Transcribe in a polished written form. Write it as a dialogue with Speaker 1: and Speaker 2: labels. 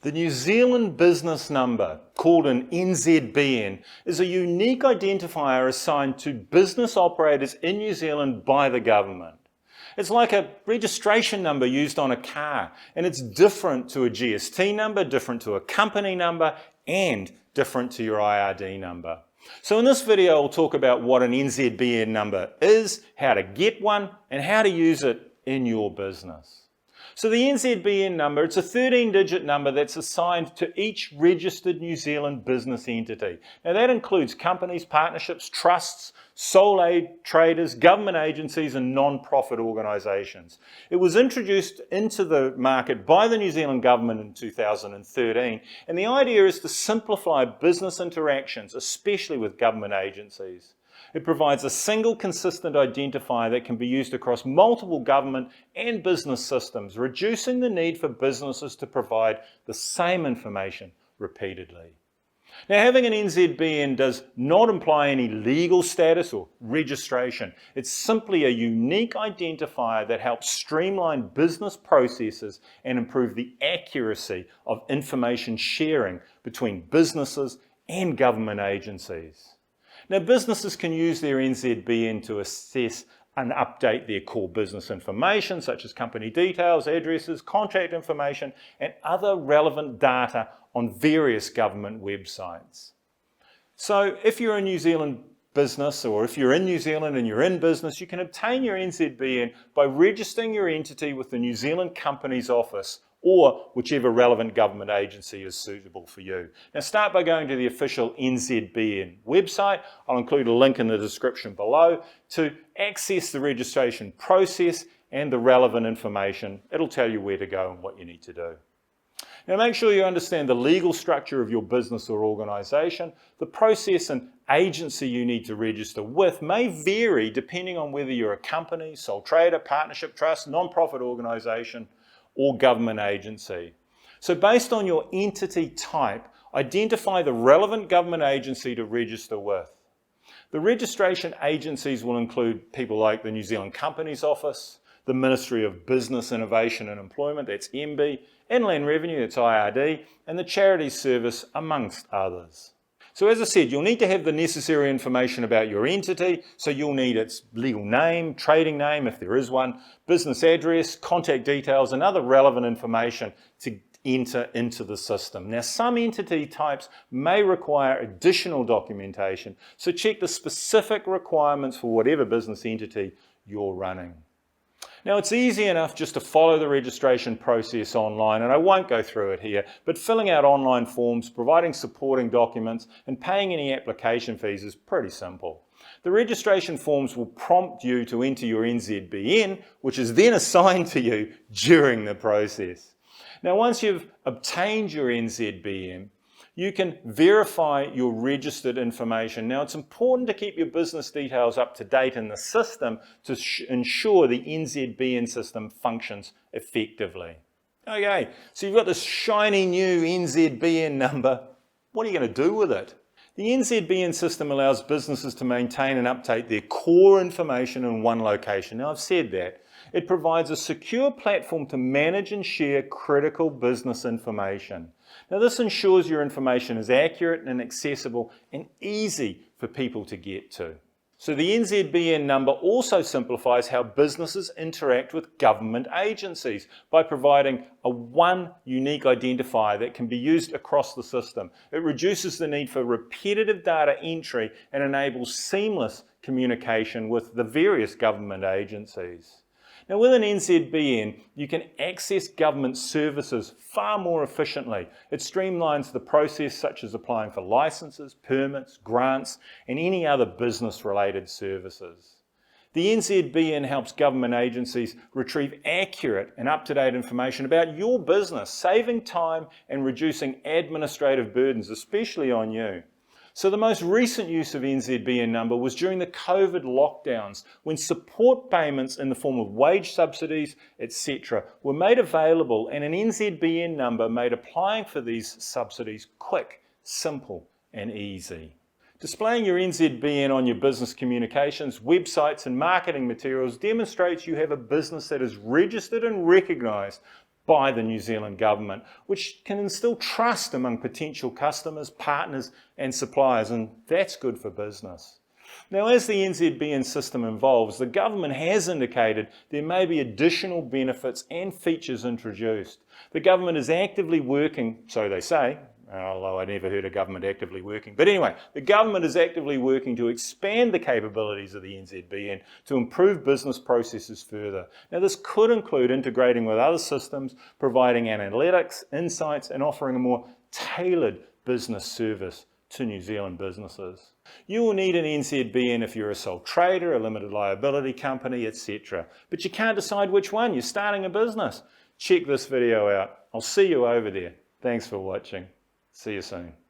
Speaker 1: The New Zealand business number, called an NZBN, is a unique identifier assigned to business operators in New Zealand by the government. It's like a registration number used on a car, and it's different to a GST number, different to a company number, and different to your IRD number. So in this video, I'll talk about what an NZBN number is, how to get one, and how to use it in your business. So the NZBN number, it's a 13-digit number that's assigned to each registered New Zealand business entity. Now that includes companies, partnerships, trusts, sole aid traders, government agencies and non-profit organisations. It was introduced into the market by the New Zealand government in 2013, and the idea is to simplify business interactions, especially with government agencies. It provides a single consistent identifier that can be used across multiple government and business systems, reducing the need for businesses to provide the same information repeatedly. Now, having an NZBN does not imply any legal status or registration. It's simply a unique identifier that helps streamline business processes and improve the accuracy of information sharing between businesses and government agencies. Now, businesses can use their NZBN to assess and update their core business information, such as company details, addresses, contact information, and other relevant data on various government websites. So if you're a New Zealand business, or if you're in New Zealand and you're in business, you can obtain your NZBN by registering your entity with the New Zealand Companies Office or whichever relevant government agency is suitable for you. Now start by going to the official NZBN website. I'll include a link in the description below to access the registration process and the relevant information. It'll tell you where to go and what you need to do. Now make sure you understand the legal structure of your business or organisation. The process and agency you need to register with may vary depending on whether you're a company, sole trader, partnership, trust, non-profit organisation, or government agency. So based on your entity type, identify the relevant government agency to register with. The registration agencies will include people like the New Zealand Companies Office, the Ministry of Business, Innovation and Employment, that's MB, Inland Revenue, that's IRD, and the Charities Service, amongst others. So as I said, you'll need to have the necessary information about your entity, so you'll need its legal name, trading name if there is one, business address, contact details and other relevant information to enter into the system. Now some entity types may require additional documentation, so check the specific requirements for whatever business entity you're running. Now it's easy enough just to follow the registration process online, and I won't go through it here, but filling out online forms, providing supporting documents and paying any application fees is pretty simple. The registration forms will prompt you to enter your NZBN, which is then assigned to you during the process. Now once you've obtained your NZBN, you can verify your registered information. Now it's important to keep your business details up to date in the system to ensure the NZBN system functions effectively. Okay, so you've got this shiny new NZBN number. What are you going to do with it? The NZBN system allows businesses to maintain and update their core information in one location. Now I've said that. It provides a secure platform to manage and share critical business information. Now this ensures your information is accurate and accessible and easy for people to get to. So the NZBN number also simplifies how businesses interact with government agencies by providing one unique identifier that can be used across the system. It reduces the need for repetitive data entry and enables seamless communication with the various government agencies. Now with an NZBN, you can access government services far more efficiently. It streamlines the process, such as applying for licenses, permits, grants, and any other business-related services. The NZBN helps government agencies retrieve accurate and up-to-date information about your business, saving time and reducing administrative burdens, especially on you. So the most recent use of NZBN number was during the COVID lockdowns, when support payments in the form of wage subsidies, etc. were made available, and an NZBN number made applying for these subsidies quick, simple and easy. Displaying your NZBN on your business communications, websites and marketing materials demonstrates you have a business that is registered and recognised by the New Zealand government, which can instill trust among potential customers, partners and suppliers, and that's good for business. Now, as the NZBN system evolves, the government has indicated there may be additional benefits and features introduced. The government is actively working, so they say, although I never heard of government actively working. But anyway, the government is actively working to expand the capabilities of the NZBN to improve business processes further. Now, this could include integrating with other systems, providing analytics, insights, and offering a more tailored business service to New Zealand businesses. You will need an NZBN if you're a sole trader, a limited liability company, etc. But you can't decide which one. You're starting a business. Check this video out. I'll see you over there. Thanks for watching. See you soon.